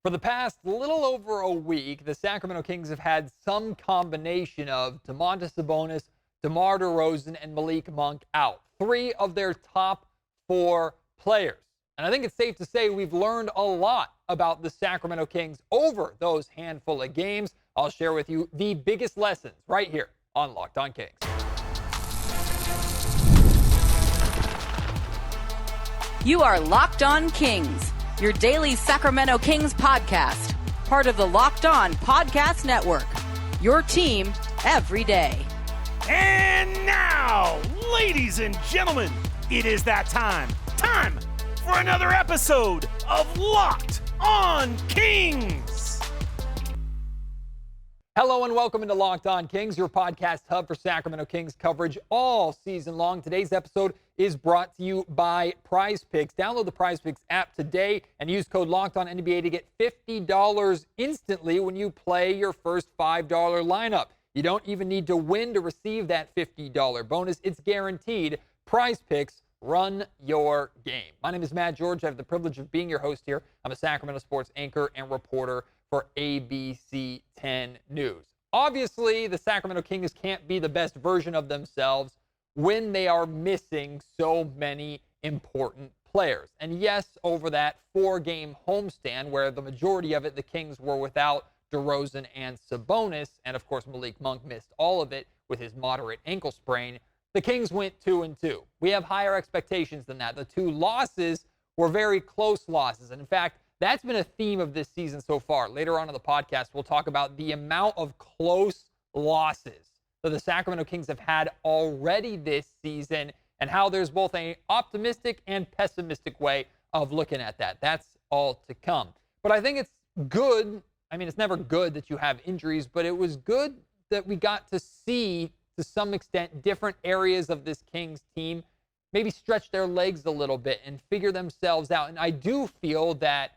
For the past little over a week, the Sacramento Kings have had some combination of Domantas Sabonis, DeMar DeRozan, and Malik Monk out. 3 of their top 4 players. And I think it's safe to say we've learned a lot about the Sacramento Kings over those handful of games. I'll share with you the biggest lessons right here on Locked On Kings. You are Locked On Kings, your daily Sacramento Kings podcast, part of the Locked On Podcast Network, your team every day. And now, ladies and gentlemen, it is that time for another episode of Locked On Kings. Hello and welcome into Locked On Kings, your podcast hub for Sacramento Kings coverage all season long. Today's episode is brought to you by PrizePicks. Download the PrizePicks app today and use code LOCKEDONNBA to get $50 instantly when you play your first $5 lineup. You don't even need to win to receive that $50 bonus. It's guaranteed. PrizePicks, run your game. My name is Matt George. I have the privilege of being your host here. I'm a Sacramento sports anchor and reporter for ABC 10 News. Obviously, the Sacramento Kings can't be the best version of themselves when they are missing so many important players. And yes, over that 4-game homestand where the majority of it, the Kings were without DeRozan and Sabonis, and of course Malik Monk missed all of it with his moderate ankle sprain, the Kings went 2-2. We have higher expectations than that. The 2 losses were very close losses. And in fact, that's been a theme of this season so far. Later on in the podcast, we'll talk about the amount of close losses that the Sacramento Kings have had already this season and how there's both an optimistic and pessimistic way of looking at that. That's all to come. But I think it's good. I mean, it's never good that you have injuries, but it was good that we got to see, to some extent, different areas of this Kings team maybe stretch their legs a little bit and figure themselves out. And I do feel that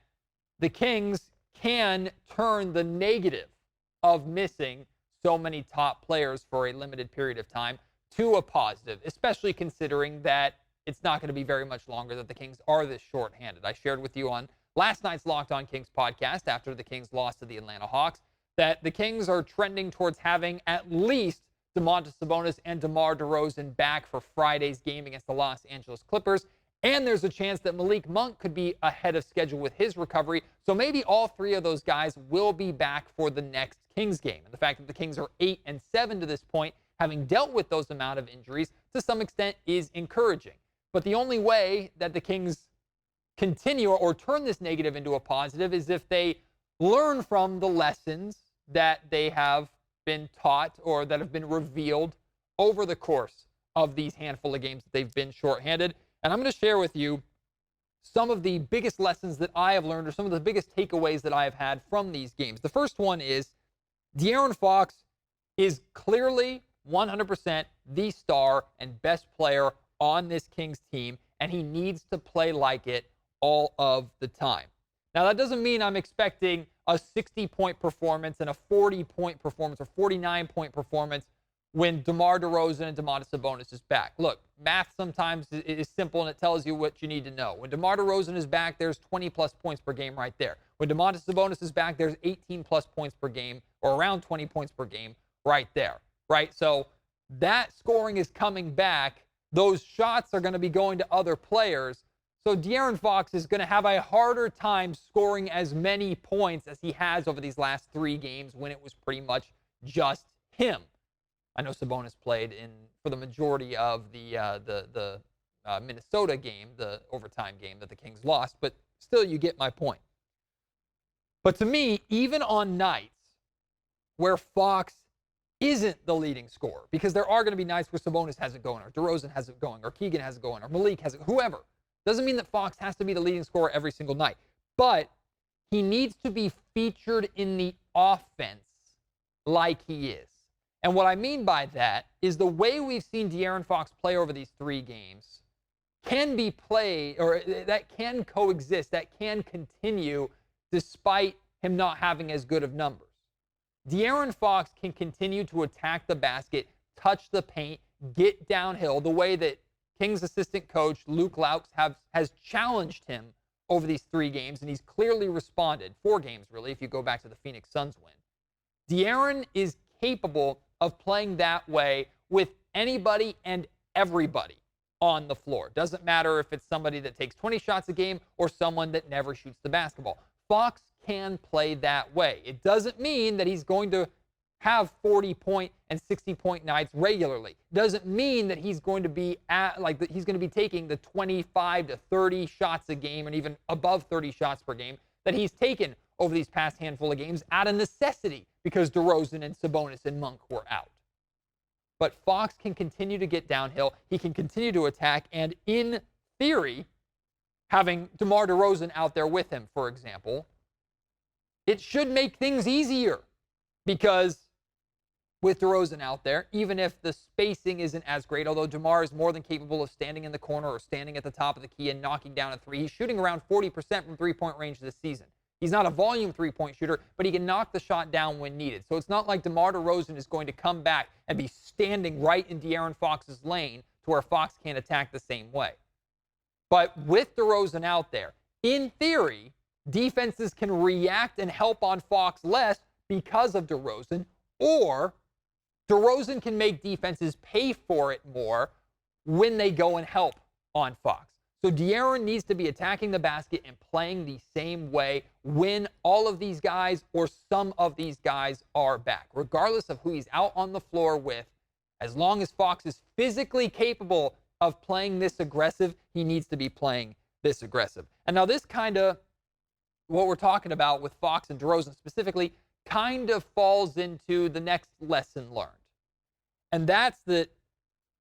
the Kings can turn the negative of missing so many top players for a limited period of time to a positive, especially considering that it's not going to be very much longer that the Kings are this shorthanded. I shared with you on last night's Locked On Kings podcast after the Kings lost to the Atlanta Hawks that the Kings are trending towards having at least Domantas Sabonis and DeMar DeRozan back for Friday's game against the Los Angeles Clippers. And there's a chance that Malik Monk could be ahead of schedule with his recovery. So maybe all 3 of those guys will be back for the next Kings game. And the fact that the Kings are 8-7 to this point, having dealt with those amount of injuries, to some extent is encouraging. But the only way that the Kings continue or turn this negative into a positive is if they learn from the lessons that they have been taught or that have been revealed over the course of these handful of games that they've been shorthanded. And I'm going to share with you some of the biggest lessons that I have learned or some of the biggest takeaways that I have had from these games. The first one is De'Aaron Fox is clearly 100% the star and best player on this Kings team, and he needs to play like it all of the time. Now, that doesn't mean I'm expecting a 60-point performance and a 40-point performance or 49-point performance when DeMar DeRozan and Domantas Sabonis is back. Look, math sometimes is simple and it tells you what you need to know. When DeMar DeRozan is back, there's 20-plus points per game right there. When Domantas Sabonis is back, there's 18-plus points per game or around 20 points per game right there, right? So that scoring is coming back. Those shots are going to be going to other players. So De'Aaron Fox is going to have a harder time scoring as many points as he has over these last 3 games when it was pretty much just him. I know Sabonis played for the majority of the Minnesota game, the overtime game that the Kings lost, but still you get my point. But to me, even on nights where Fox isn't the leading scorer, because there are going to be nights where Sabonis has it going, or DeRozan has it going, or Keegan has it going, or Malik has it, whoever. Doesn't mean that Fox has to be the leading scorer every single night. But he needs to be featured in the offense like he is. And what I mean by that is the way we've seen De'Aaron Fox play over these 3 games can be played, or that can coexist, that can continue despite him not having as good of numbers. De'Aaron Fox can continue to attack the basket, touch the paint, get downhill the way that Kings assistant coach Luke Laux has challenged him over these 3 games, and he's clearly responded. 4 games, really, if you go back to the Phoenix Suns win. De'Aaron is capable of playing that way with anybody and everybody on the floor. Doesn't matter if it's somebody that takes 20 shots a game or someone that never shoots the basketball. Fox can play that way. It doesn't mean that he's going to have 40-point and 60-point nights regularly. Doesn't mean that he's going to be he's going to be taking the 25 to 30 shots a game and even above 30 shots per game that he's taken over these past handful of games out of necessity because DeRozan and Sabonis and Monk were out. But Fox can continue to get downhill. He can continue to attack. And in theory, having DeMar DeRozan out there with him, for example, it should make things easier because with DeRozan out there, even if the spacing isn't as great, although DeMar is more than capable of standing in the corner or standing at the top of the key and knocking down a 3. He's shooting around 40% from three-point range this season. He's not a volume three-point shooter, but he can knock the shot down when needed. So it's not like DeMar DeRozan is going to come back and be standing right in De'Aaron Fox's lane to where Fox can't attack the same way. But with DeRozan out there, in theory, defenses can react and help on Fox less because of DeRozan, or DeRozan can make defenses pay for it more when they go and help on Fox. So De'Aaron needs to be attacking the basket and playing the same way when all of these guys or some of these guys are back. Regardless of who he's out on the floor with, as long as Fox is physically capable of playing this aggressive, he needs to be playing this aggressive. And now this kind of, what we're talking about with Fox and DeRozan specifically, kind of falls into the next lesson learned. And that's that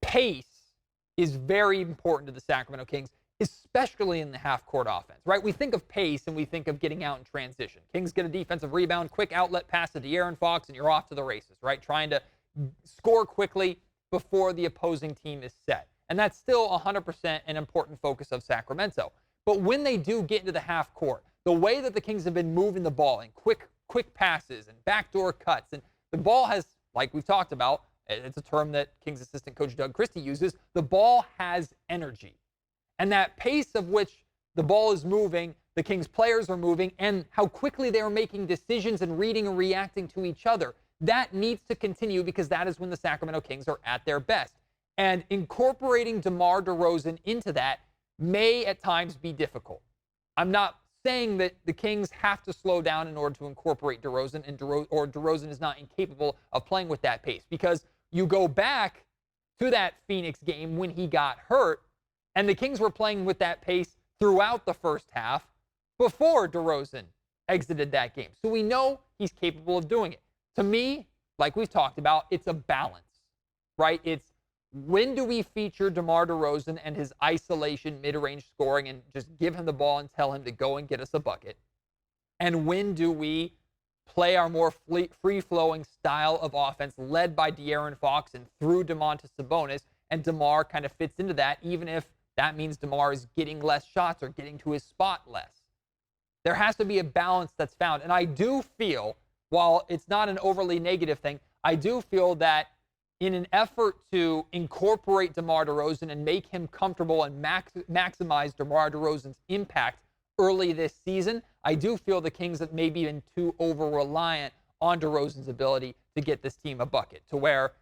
pace is very important to the Sacramento Kings, especially in the half-court offense, right? We think of pace and we think of getting out in transition. Kings get a defensive rebound, quick outlet pass to De'Aaron Fox, and you're off to the races, right? Trying to score quickly before the opposing team is set. And that's still 100% an important focus of Sacramento. But when they do get into the half court, the way that the Kings have been moving the ball in quick passes and backdoor cuts, and the ball has, like we've talked about, it's a term that Kings assistant coach Doug Christie uses, the ball has energy. And that pace of which the ball is moving, the Kings players are moving, and how quickly they are making decisions and reading and reacting to each other, that needs to continue because that is when the Sacramento Kings are at their best. And incorporating DeMar DeRozan into that may at times be difficult. I'm not saying that the Kings have to slow down in order to incorporate DeRozan, or DeRozan is not incapable of playing with that pace, because you go back to that Phoenix game when he got hurt, and the Kings were playing with that pace throughout the first half before DeRozan exited that game. So we know he's capable of doing it. To me, like we've talked about, it's a balance, right? It's when do we feature DeMar DeRozan and his isolation mid-range scoring and just give him the ball and tell him to go and get us a bucket? And when do we play our more free-flowing style of offense led by De'Aaron Fox and through Domantas Sabonis, and DeMar kind of fits into that, even if that means DeMar is getting less shots or getting to his spot less. There has to be a balance that's found. And I do feel, while it's not an overly negative thing, I do feel that in an effort to incorporate DeMar DeRozan and make him comfortable and maximize DeMar DeRozan's impact early this season, I do feel the Kings have maybe been too over-reliant on DeRozan's ability to get this team a bucket, to where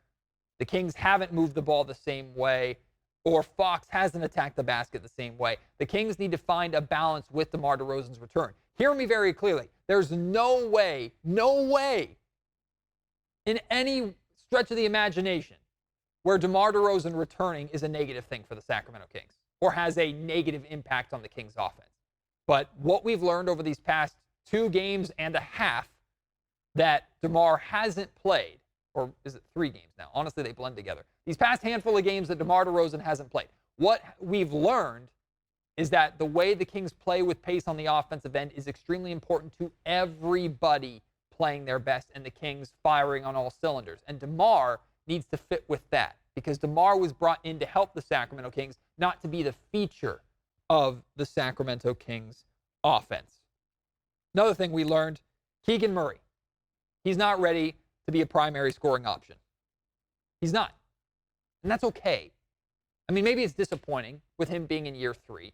the Kings haven't moved the ball the same way, or Fox hasn't attacked the basket the same way. The Kings need to find a balance with DeMar DeRozan's return. Hear me very clearly. There's no way in any stretch of the imagination where DeMar DeRozan returning is a negative thing for the Sacramento Kings or has a negative impact on the Kings offense. But what we've learned over these past 2 games and a half that DeMar hasn't played, or is it 3 games now? Honestly, they blend together. These past handful of games that DeMar DeRozan hasn't played, what we've learned is that the way the Kings play with pace on the offensive end is extremely important to everybody playing their best and the Kings firing on all cylinders. And DeMar needs to fit with that because DeMar was brought in to help the Sacramento Kings, not to be the feature of the Sacramento Kings offense. Another thing we learned, Keegan Murray. He's not ready to be a primary scoring option. He's not. And that's okay. I mean, maybe it's disappointing with him being in year 3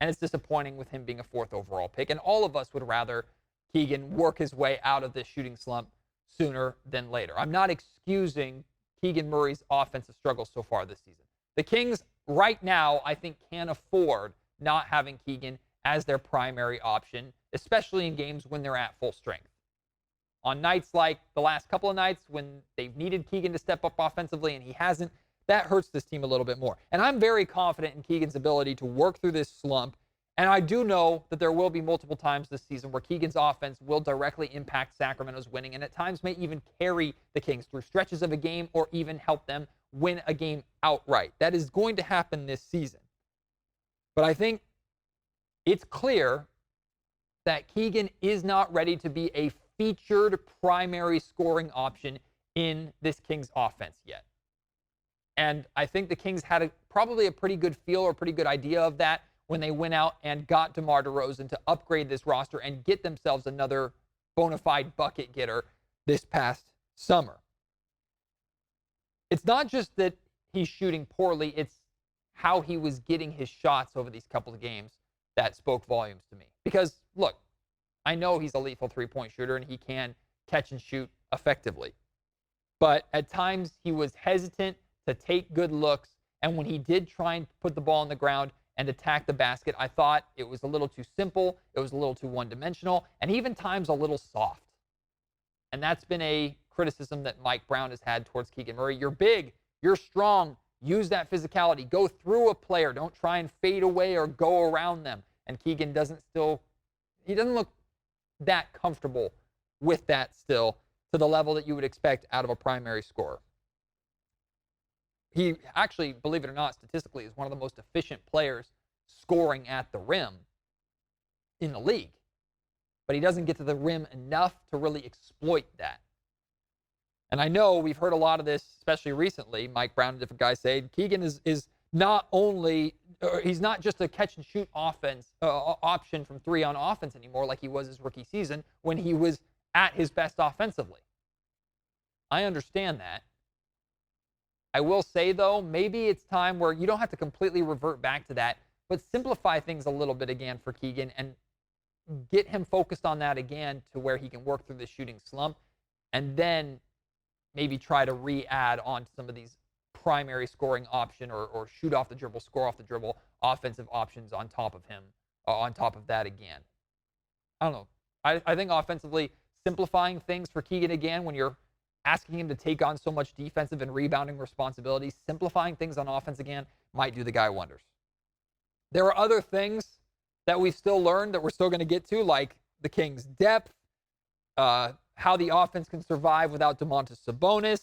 and it's disappointing with him being a 4th overall pick. And all of us would rather Keegan work his way out of this shooting slump sooner than later. I'm not excusing Keegan Murray's offensive struggles so far this season. The Kings right now, I think, can afford not having Keegan as their primary option, especially in games when they're at full strength. On nights like the last couple of nights when they've needed Keegan to step up offensively and he hasn't, that hurts this team a little bit more. And I'm very confident in Keegan's ability to work through this slump. And I do know that there will be multiple times this season where Keegan's offense will directly impact Sacramento's winning and at times may even carry the Kings through stretches of a game or even help them win a game outright. That is going to happen this season. But I think it's clear that Keegan is not ready to be a featured primary scoring option in this Kings offense yet. And I think the Kings had probably a pretty good feel or pretty good idea of that when they went out and got DeMar DeRozan to upgrade this roster and get themselves another bona fide bucket getter this past summer. It's not just that he's shooting poorly, it's how he was getting his shots over these couple of games that spoke volumes to me. Because, look, I know he's a lethal three-point shooter and he can catch and shoot effectively. But at times he was hesitant to take good looks, and when he did try and put the ball on the ground and attack the basket, I thought it was a little too simple, it was a little too one-dimensional, and even times a little soft. And that's been a criticism that Mike Brown has had towards Keegan Murray. You're big, you're strong, use that physicality, go through a player, don't try and fade away or go around them. And Keegan doesn't look that comfortable with that still to the level that you would expect out of a primary scorer. He actually, believe it or not, statistically is one of the most efficient players scoring at the rim in the league. But he doesn't get to the rim enough to really exploit that. And I know we've heard a lot of this, especially recently. Mike Brown and different guys say Keegan is not only, he's not just a catch and shoot offense option from 3 on offense anymore like he was his rookie season when he was at his best offensively. I understand that. I will say, though, maybe it's time where you don't have to completely revert back to that, but simplify things a little bit again for Keegan and get him focused on that again to where he can work through the shooting slump and then maybe try to re-add on some of these primary scoring option or shoot off the dribble, score off the dribble, offensive options on top of him, on top of that again. I don't know. I think offensively simplifying things for Keegan again when you're asking him to take on so much defensive and rebounding responsibilities, simplifying things on offense again might do the guy wonders. There are other things that we've still learned that we're still going to get to, like the Kings' depth, how the offense can survive without Domantas Sabonis,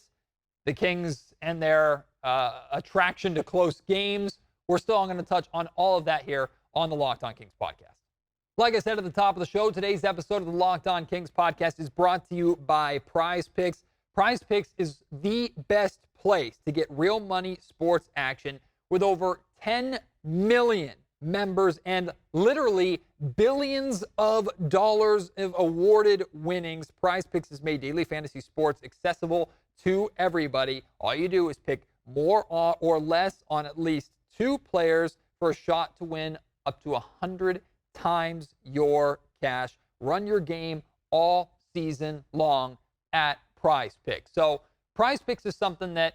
the Kings and their attraction to close games. We're still going to touch on all of that here on the Locked On Kings podcast. Like I said at the top of the show, today's episode of the Locked On Kings podcast is brought to you by PrizePicks. PrizePicks is the best place to get real money sports action with over 10 million members and literally billions of dollars of awarded winnings. PrizePicks has made daily fantasy sports accessible to everybody. All you do is pick more or less on at least 2 players for a shot to win up to 100 times your cash. Run your game all season long at PrizePicks. So PrizePicks is something that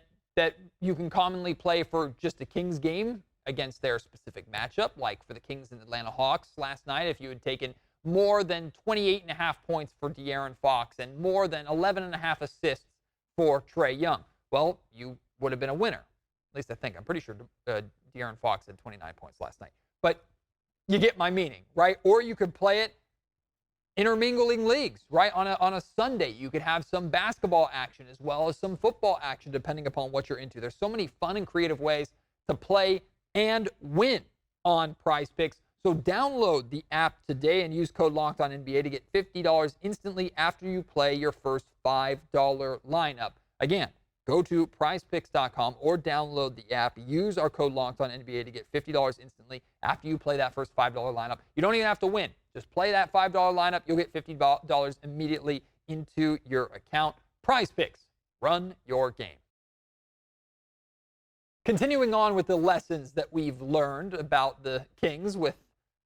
you can commonly play for just a Kings game against their specific matchup, like for the Kings and Atlanta Hawks last night. If you had taken more than 28.5 points for De'Aaron Fox and more than 11.5 assists for Trae Young, well, you would have been a winner. At least I think. I'm pretty sure De'Aaron Fox had 29 points last night. But you get my meaning, right? Or you could play it intermingling leagues, right? On a Sunday, you could have some basketball action as well as some football action, depending upon what you're into. There's so many fun and creative ways to play and win on PrizePicks. So download the app today and use code LOCKEDONNBA to get $50 instantly after you play your first $5 lineup. Again, go to prizepicks.com or download the app. Use our code LOCKEDONNBA to get $50 instantly after you play that first $5 lineup. You don't even have to win. Just play that $5 lineup. You'll get $50 immediately into your account. PrizePicks. Run your game. Continuing on with the lessons that we've learned about the Kings with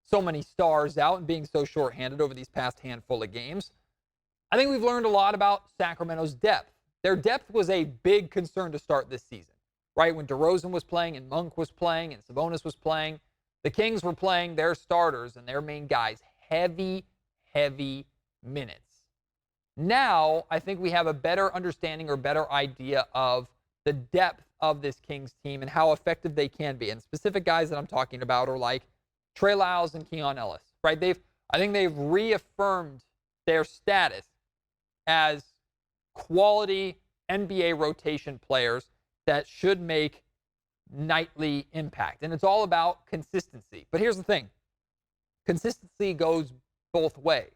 so many stars out and being so shorthanded over these past handful of games. I think we've learned a lot about Sacramento's depth. Their depth was a big concern to start this season, right? When DeRozan was playing and Monk was playing and Sabonis was playing, the Kings were playing their starters and their main guys heavy minutes. Now, I think we have a better understanding or better idea of the depth of this Kings team and how effective they can be. And specific guys that I'm talking about are like Trey Lyles and Keon Ellis, right? I think they've reaffirmed their status as quality NBA rotation players that should make nightly impact. And it's all about consistency. But here's the thing. Consistency goes both ways.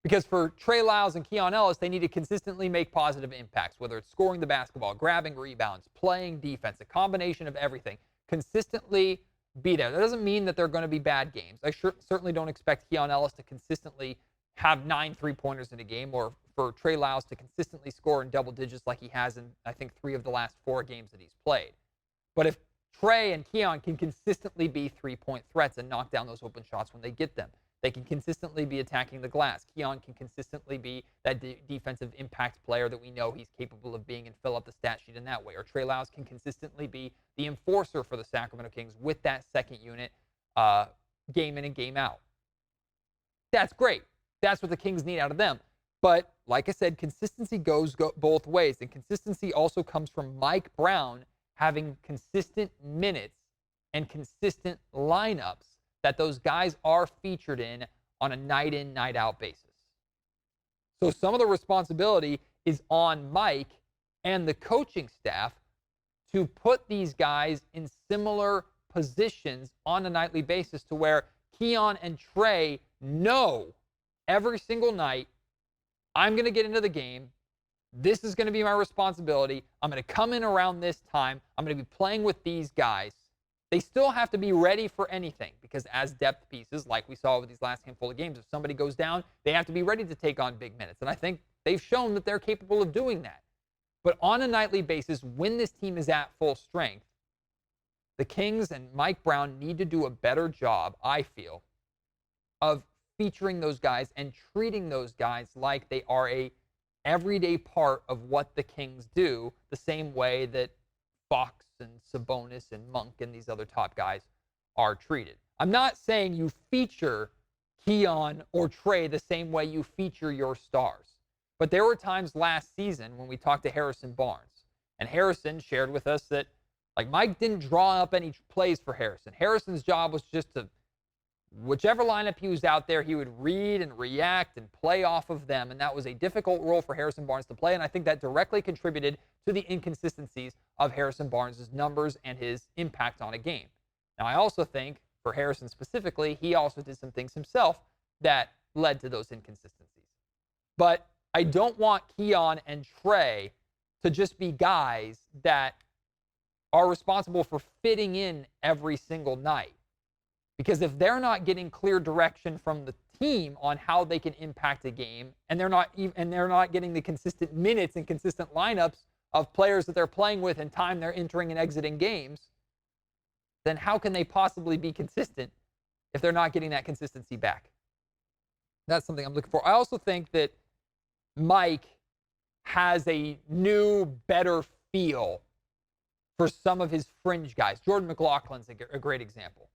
Because for Trey Lyles and Keon Ellis, they need to consistently make positive impacts, whether it's scoring the basketball, grabbing rebounds, playing defense, a combination of everything. Consistently be there. That doesn't mean that they're going to be bad games. I certainly don't expect Keon Ellis to consistently have 9 3-pointers in a game, or for Trey Lyles to consistently score in double digits like he has in, I think, 3 of the last 4 games that he's played. But if Trey and Keon can consistently be 3-point threats and knock down those open shots when they get them, they can consistently be attacking the glass. Keon can consistently be that defensive impact player that we know he's capable of being and fill up the stat sheet in that way. Or Trey Lyles can consistently be the enforcer for the Sacramento Kings with that second unit game in and game out. That's great. That's what the Kings need out of them. But like I said, consistency goes both ways. And consistency also comes from Mike Brown having consistent minutes and consistent lineups that those guys are featured in on a night-in, night-out basis. So some of the responsibility is on Mike and the coaching staff to put these guys in similar positions on a nightly basis to where Keon and Trey know every single night, I'm going to get into the game. This is going to be my responsibility. I'm going to come in around this time. I'm going to be playing with these guys. They still have to be ready for anything because as depth pieces, like we saw with these last handful of games, if somebody goes down, they have to be ready to take on big minutes. And I think they've shown that they're capable of doing that. But on a nightly basis, when this team is at full strength, the Kings and Mike Brown need to do a better job, I feel, of featuring those guys and treating those guys like they are a everyday part of what the Kings do, the same way that Fox and Sabonis and Monk and these other top guys are treated. I'm not saying you feature Keon or Trey the same way you feature your stars. But there were times last season when we talked to Harrison Barnes, and Harrison shared with us that Mike didn't draw up any plays for Harrison. Harrison's job was just to, whichever lineup he was out there, he would read and react and play off of them, and that was a difficult role for Harrison Barnes to play, and I think that directly contributed to the inconsistencies of Harrison Barnes' numbers and his impact on a game. Now, I also think, for Harrison specifically, he also did some things himself that led to those inconsistencies. But I don't want Keon and Trey to just be guys that are responsible for fitting in every single night. Because if they're not getting clear direction from the team on how they can impact a game, and they're not getting the consistent minutes and consistent lineups of players that they're playing with and time they're entering and exiting games, then how can they possibly be consistent if they're not getting that consistency back? That's something I'm looking for. I also think that Mike has a new, better feel for some of his fringe guys. Jordan McLaughlin's a great example.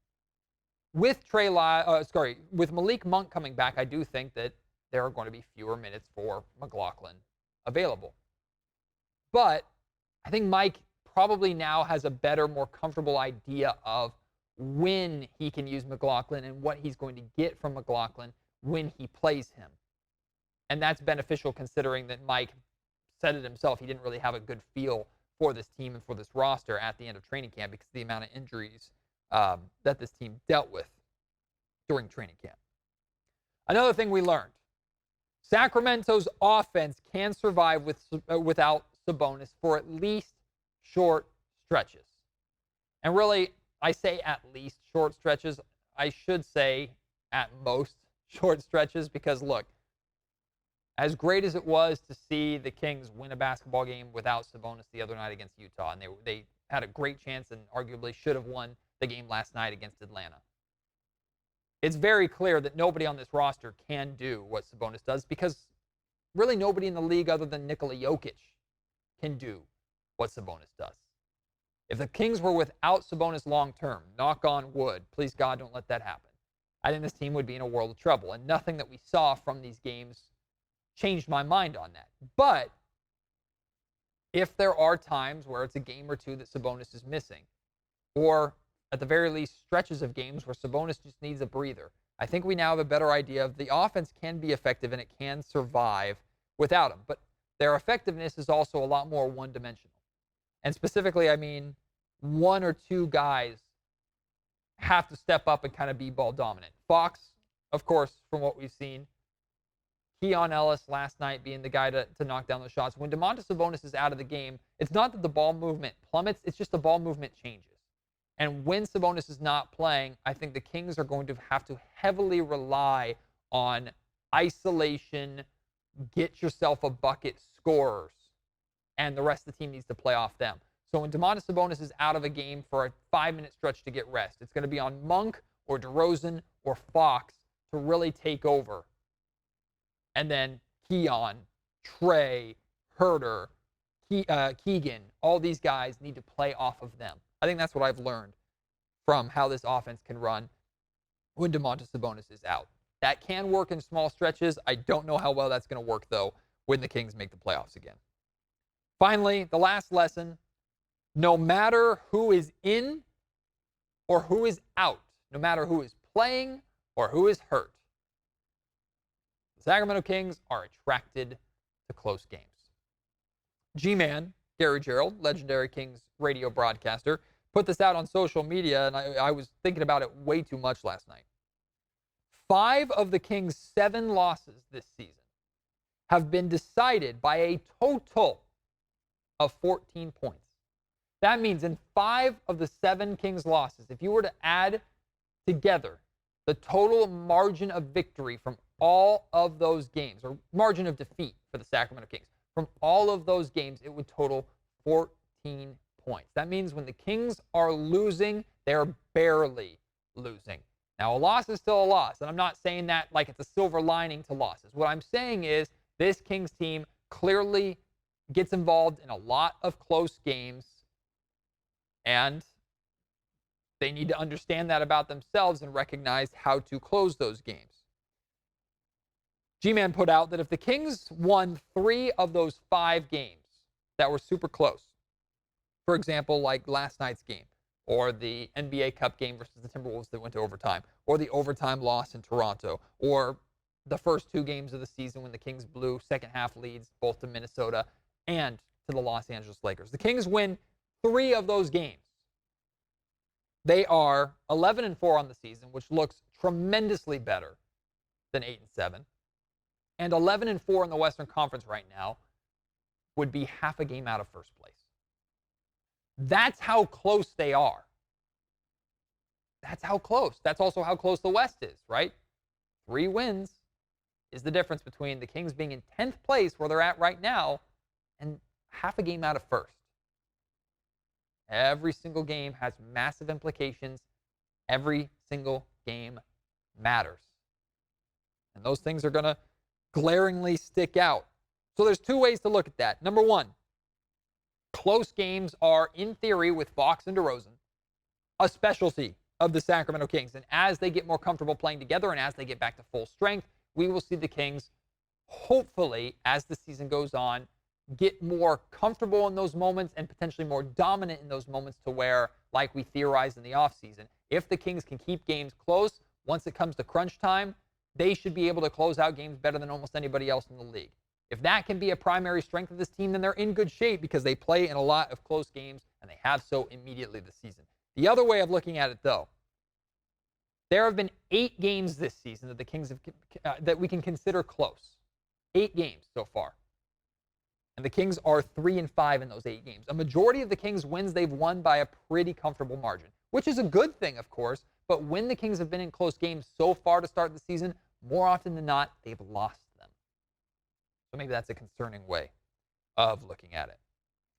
With with Malik Monk coming back, I do think that there are going to be fewer minutes for McLaughlin available. But I think Mike probably now has a better, more comfortable idea of when he can use McLaughlin and what he's going to get from McLaughlin when he plays him. And that's beneficial considering that Mike said it himself. He didn't really have a good feel for this team and for this roster at the end of training camp because of the amount of injuries that this team dealt with during training camp. Another thing we learned, Sacramento's offense can survive without Sabonis for at least short stretches. And really, I say at least short stretches. I should say at most short stretches because, look, as great as it was to see the Kings win a basketball game without Sabonis the other night against Utah, and they had a great chance and arguably should have won the game last night against Atlanta. it's very clear that nobody on this roster can do what Sabonis does because really nobody in the league other than Nikola Jokic can do what Sabonis does. If the Kings were without Sabonis long term, knock on wood, please God don't let that happen, I think this team would be in a world of trouble. And nothing that we saw from these games changed my mind on that. But if there are times where it's a game or two that Sabonis is missing, or at the very least stretches of games where Sabonis just needs a breather, I think we now have a better idea of the offense can be effective and it can survive without him. But their effectiveness is also a lot more one-dimensional. And specifically, I mean, one or two guys have to step up and kind of be ball dominant. Fox, of course, from what we've seen. Keon Ellis last night being the guy to knock down those shots. When Domantas Sabonis is out of the game, it's not that the ball movement plummets, it's just the ball movement changes. And when Sabonis is not playing, I think the Kings are going to have to heavily rely on isolation, get yourself a bucket scorers, and the rest of the team needs to play off them. So when Domantas Sabonis is out of a game for a 5-minute stretch to get rest, it's going to be on Monk or DeRozan or Fox to really take over. And then Keon, Trey, Herter, Keegan, all these guys need to play off of them. I think that's what I've learned from how this offense can run when Domantas Sabonis is out. That can work in small stretches. I don't know how well that's going to work, though, when the Kings make the playoffs again. Finally, the last lesson, no matter who is in or who is out, no matter who is playing or who is hurt, the Sacramento Kings are attracted to close games. G-Man, Gary Gerald, legendary Kings radio broadcaster, put this out on social media, and I was thinking about it way too much last night. 5 of the Kings' 7 losses this season have been decided by a total of 14 points. That means in 5 of the 7 Kings losses, if you were to add together the total margin of victory from all of those games, or margin of defeat for the Sacramento Kings, from all of those games, it would total 14 points. That means when the Kings are losing, they're barely losing. Now, a loss is still a loss, and I'm not saying that like it's a silver lining to losses. What I'm saying is this Kings team clearly gets involved in a lot of close games, and they need to understand that about themselves and recognize how to close those games. G-Man put out that if the Kings won 3 of those 5 games that were super close, for example, like last night's game, or the NBA Cup game versus the Timberwolves that went to overtime, or the overtime loss in Toronto, or the first 2 games of the season when the Kings blew second-half leads both to Minnesota and to the Los Angeles Lakers. The Kings win 3 of those games. They are 11-4 on the season, which looks tremendously better than 8-7. And 11-4 in the Western Conference right now would be half a game out of first place. That's how close they are. That's how close. That's also how close the West is, right? 3 wins is the difference between the Kings being in 10th place, where they're at right now, and half a game out of first. Every single game has massive implications. Every single game matters. And those things are going to glaringly stick out. So there's 2 ways to look at that. Number 1, close games are, in theory, with Fox and DeRozan, a specialty of the Sacramento Kings. And as they get more comfortable playing together and as they get back to full strength, we will see the Kings, hopefully, as the season goes on, get more comfortable in those moments and potentially more dominant in those moments to where, like we theorized in the offseason, if the Kings can keep games close, once it comes to crunch time, they should be able to close out games better than almost anybody else in the league. If that can be a primary strength of this team, then they're in good shape because they play in a lot of close games, and they have so immediately this season. The other way of looking at it, though, there have been 8 games this season that the Kings have that we can consider close. 8 games so far. And the Kings are 3-5 in those 8 games. A majority of the Kings' wins they've won by a pretty comfortable margin, which is a good thing, of course. But when the Kings have been in close games so far to start the season, more often than not, they've lost them. So maybe that's a concerning way of looking at it.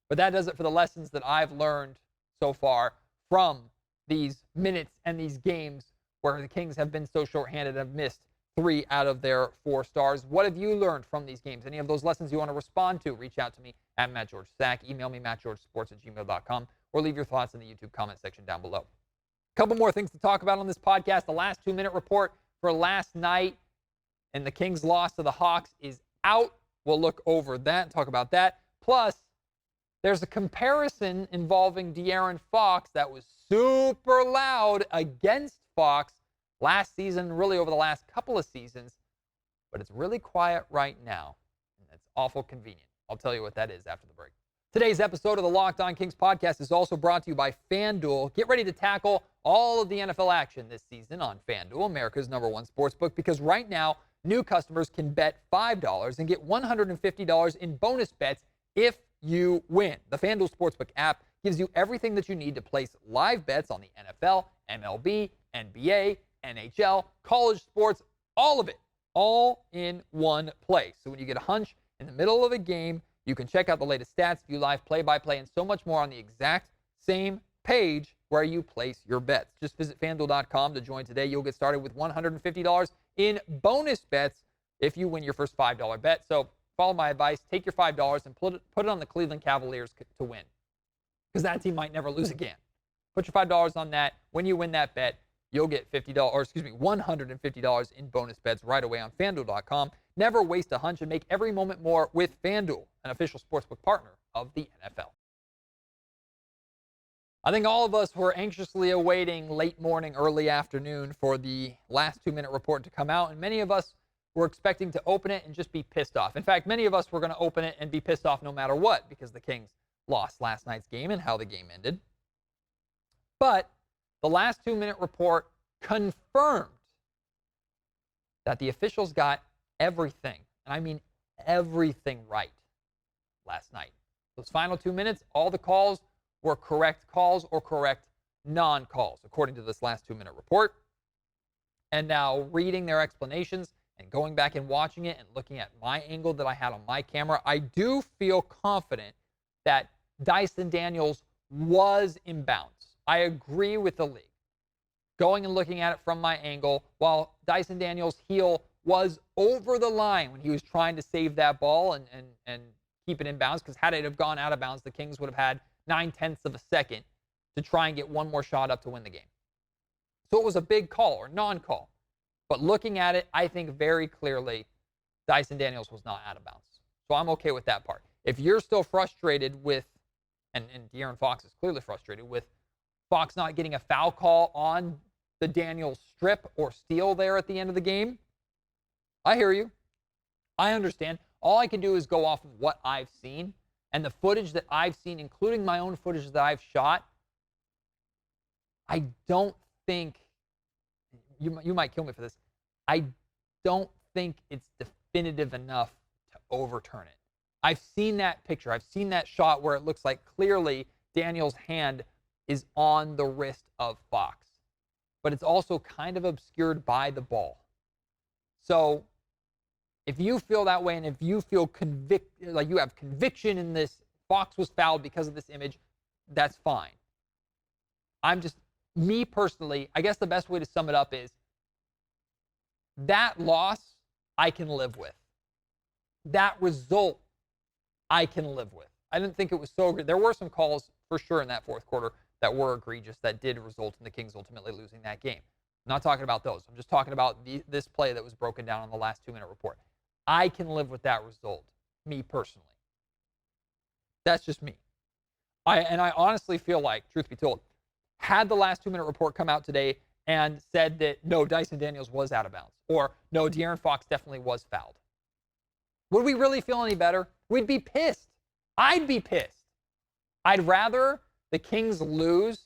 But that does it for the lessons that I've learned so far from these minutes and these games where the Kings have been so shorthanded and have missed 3 out of their 4 stars. What have you learned from these games? Any of those lessons you want to respond to, reach out to me at MattGeorgeSack. Email me, mattgeorgesports@gmail.com, or leave your thoughts in the YouTube comment section down below. A couple more things to talk about on this podcast. The last 2-minute report for last night and the Kings' loss to the Hawks is out. We'll look over that and talk about that. Plus, there's a comparison involving De'Aaron Fox that was super loud against Fox last season, really over the last couple of seasons, but it's really quiet right now, and it's awful convenient. I'll tell you what that is after the break. Today's episode of the Locked On Kings podcast is also brought to you by FanDuel. Get ready to tackle all of the NFL action this season on FanDuel, America's #1 sportsbook, because right now, new customers can bet $5 and get $150 in bonus bets if you win. The FanDuel Sportsbook app gives you everything that you need to place live bets on the NFL, MLB, NBA, NHL, college sports, all of it, all in one place. So when you get a hunch in the middle of a game, you can check out the latest stats, view live play-by-play, and so much more on the exact same page where you place your bets. Just visit FanDuel.com to join today. You'll get started with $150 in bonus bets if you win your first $5 bet. So follow my advice. Take your $5 and put it on the Cleveland Cavaliers to win, because that team might never lose again. Put your $5 on that. When you win that bet, you'll get $150 in bonus bets right away on FanDuel.com. Never waste a hunch and make every moment more with FanDuel, an official sportsbook partner of the NFL. I think all of us were anxiously awaiting late morning, early afternoon for the last 2-minute report to come out, and many of us were expecting to open it and just be pissed off. In fact, many of us were going to open it and be pissed off no matter what, because the Kings lost last night's game and how the game ended. But the last 2-minute report confirmed that the officials got everything, and I mean everything, right last night. Those final 2 minutes, all the calls were correct calls or correct non-calls, according to this last 2-minute report. And now reading their explanations and going back and watching it and looking at my angle that I had on my camera, I do feel confident that Dyson Daniels was in bounds. I agree with the league. Going and looking at it from my angle, while Dyson Daniels' heel was over the line when he was trying to save that ball and keep it in bounds, because had it have gone out of bounds, the Kings would have had 0.9 of a second to try and get one more shot up to win the game. So it was a big call or non-call. But looking at it, I think very clearly Dyson Daniels was not out of bounds. So I'm okay with that part. If you're still frustrated with, and De'Aaron Fox is clearly frustrated with Fox not getting a foul call on the Daniels strip or steal there at the end of the game, I hear you. I understand. All I can do is go off of what I've seen, and the footage that I've seen, including my own footage that I've shot. I don't think, you might kill me for this, I don't think it's definitive enough to overturn it. I've seen that picture. I've seen that shot where it looks like clearly Daniels' hand is on the wrist of Fox, but it's also kind of obscured by the ball. So if you feel that way, and if you feel like you have conviction in this, Fox was fouled because of this image, that's fine. Me personally, I guess the best way to sum it up is that loss I can live with. That result I can live with. I didn't think it was so good. There were some calls for sure in that fourth quarter that were egregious that did result in the Kings ultimately losing that game. I'm not talking about those. I'm just talking about this play that was broken down on the last 2-minute report. I can live with that result, me personally. That's just me. I honestly feel like, truth be told, had the last 2-minute report come out today and said that, no, Dyson Daniels was out of bounds, or no, De'Aaron Fox definitely was fouled, would we really feel any better? We'd be pissed. I'd be pissed. I'd rather the Kings lose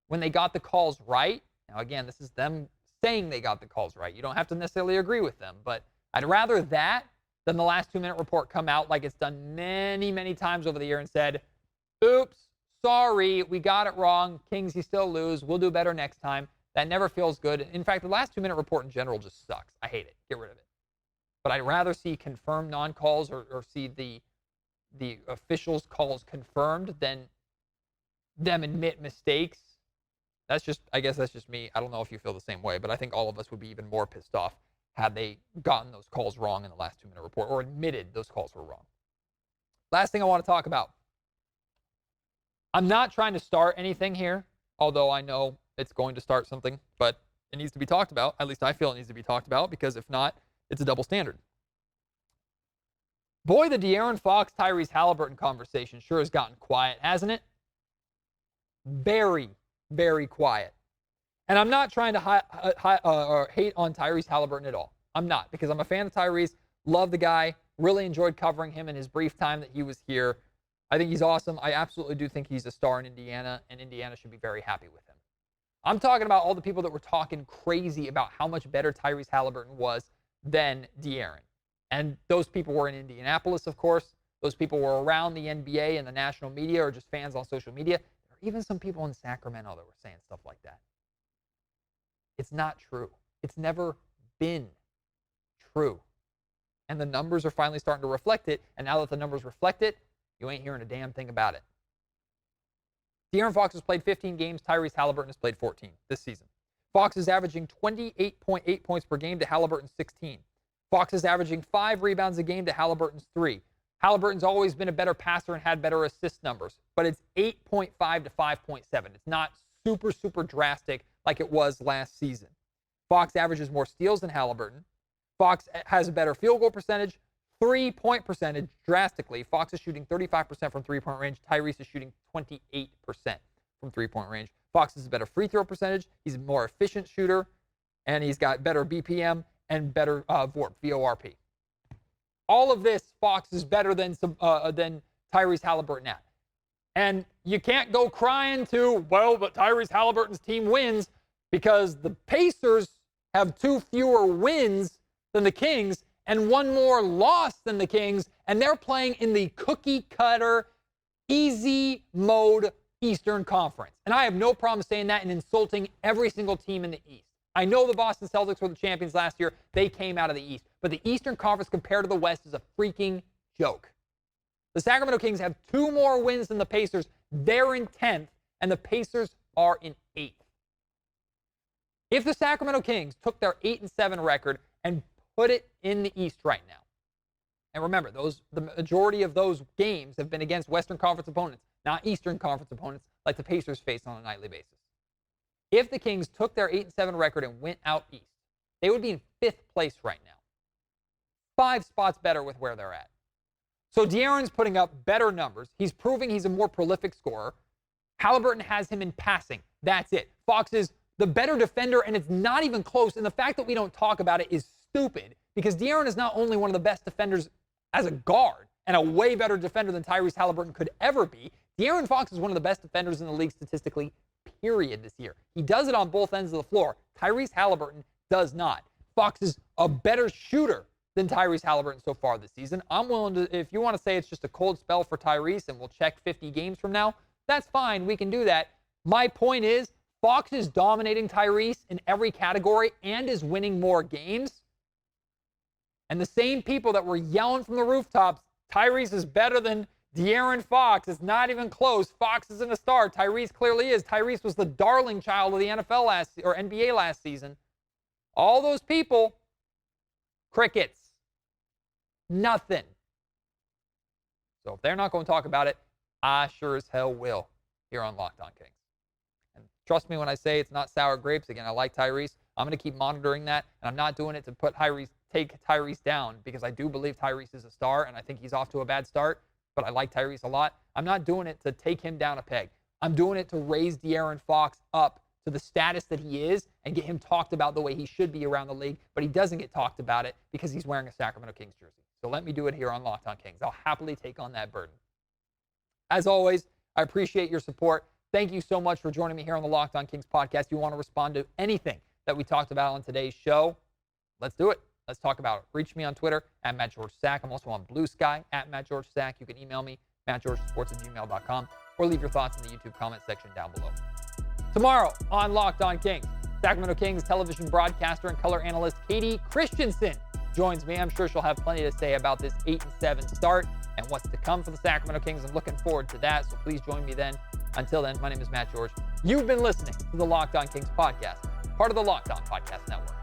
when they got the calls right. Now, again, this is them saying they got the calls right. You don't have to necessarily agree with them, but I'd rather that than the last 2-minute report come out like it's done many, many times over the year and said, oops, sorry, we got it wrong. Kings, you still lose. We'll do better next time. That never feels good. In fact, the last 2-minute report in general just sucks. I hate it. Get rid of it. But I'd rather see confirmed non-calls or see the officials' calls confirmed than them admit mistakes I guess that's just me. I don't know if you feel the same way, but I think all of us would be even more pissed off had they gotten those calls wrong in the last 2-minute report or admitted those calls were wrong. Last thing I want to talk about. I'm not trying to start anything here, although I know it's going to start something, but it needs to be talked about. At least I feel it needs to be talked about, because if not, it's a double standard. Boy, the De'Aaron Fox, Tyrese Haliburton conversation sure has gotten quiet, hasn't it? Very, very quiet. And I'm not trying to hate on Tyrese Haliburton at all. I'm not, because I'm a fan of Tyrese, love the guy, really enjoyed covering him in his brief time that he was here. I think he's awesome. I absolutely do think he's a star in Indiana, and Indiana should be very happy with him. I'm talking about all the people that were talking crazy about how much better Tyrese Haliburton was than De'Aaron. And those people were in Indianapolis, of course. Those people were around the NBA and the national media, or just fans on social media. There were even some people in Sacramento that were saying stuff like that. It's not true. It's never been true. And the numbers are finally starting to reflect it. And now that the numbers reflect it, you ain't hearing a damn thing about it. De'Aaron Fox has played 15 games. Tyrese Haliburton has played 14 this season. Fox is averaging 28.8 points per game to Haliburton's 16. Fox is averaging 5 rebounds a game to Haliburton's 3. Haliburton's always been a better passer and had better assist numbers, but it's 8.5 to 5.7. It's not super, super drastic like it was last season. Fox averages more steals than Haliburton. Fox has a better field goal percentage, 3-point percentage drastically. Fox is shooting 35% from three-point range. Tyrese is shooting 28% from three-point range. Fox has a better free throw percentage. He's a more efficient shooter, and he's got better BPM and better VORP. All of this, Fox is better than Tyrese Haliburton at. And you can't go crying to, well, but Tyrese Haliburton's team wins, because the Pacers have 2 fewer wins than the Kings and 1 more loss than the Kings, and they're playing in the cookie-cutter, easy mode Eastern Conference. And I have no problem saying that and insulting every single team in the East. I know the Boston Celtics were the champions last year. They came out of the East. But the Eastern Conference compared to the West is a freaking joke. The Sacramento Kings have 2 more wins than the Pacers. They're in 10th, and the Pacers are in 8th. If the Sacramento Kings took their 8-7 record and put it in the East right now, and remember, the majority of those games have been against Western Conference opponents, not Eastern Conference opponents like the Pacers face on a nightly basis. If the Kings took their 8-7 record and went out East, they would be in 5th place right now. 5 spots better with where they're at. So De'Aaron's putting up better numbers. He's proving he's a more prolific scorer. Haliburton has him in passing. That's it. Fox is the better defender, and it's not even close. And the fact that we don't talk about it is stupid, because De'Aaron is not only one of the best defenders as a guard and a way better defender than Tyrese Haliburton could ever be, De'Aaron Fox is one of the best defenders in the league statistically, period, this year. He does it on both ends of the floor. Tyrese Haliburton does not. Fox is a better shooter than Tyrese Haliburton so far this season. I'm willing to, if you want to say it's just a cold spell for Tyrese and we'll check 50 games from now, that's fine. We can do that. My point is, Fox is dominating Tyrese in every category and is winning more games. And the same people that were yelling from the rooftops, Tyrese is better than De'Aaron Fox, is not even close. Fox isn't a star. Tyrese clearly is. Tyrese was the darling child of the NFL NBA last season. All those people, crickets. Nothing. So if they're not going to talk about it, I sure as hell will here on Locked On Kings. And trust me when I say it's not sour grapes. Again, I like Tyrese. I'm going to keep monitoring that, and I'm not doing it to take Tyrese down, because I do believe Tyrese is a star, and I think he's off to a bad start, but I like Tyrese a lot. I'm not doing it to take him down a peg. I'm doing it to raise De'Aaron Fox up to the status that he is and get him talked about the way he should be around the league, but he doesn't get talked about it because he's wearing a Sacramento Kings jersey. So let me do it here on Locked On Kings. I'll happily take on that burden. As always, I appreciate your support. Thank you so much for joining me here on the Locked On Kings podcast. If you want to respond to anything that we talked about on today's show, let's do it. Let's talk about it. Reach me on Twitter at MattGeorgeSack. I'm also on Blue Sky at MattGeorgeSack. You can email me, mattgeorgesports@gmail.com, or leave your thoughts in the YouTube comment section down below. Tomorrow on Locked On Kings, Sacramento Kings television broadcaster and color analyst Katie Christensen joins me. I'm sure she'll have plenty to say about this 8-7 start and what's to come for the Sacramento Kings. I'm looking forward to that, so please join me then. Until then, my name is Matt George. You've been listening to the Locked On Kings podcast, part of the Locked On Podcast Network.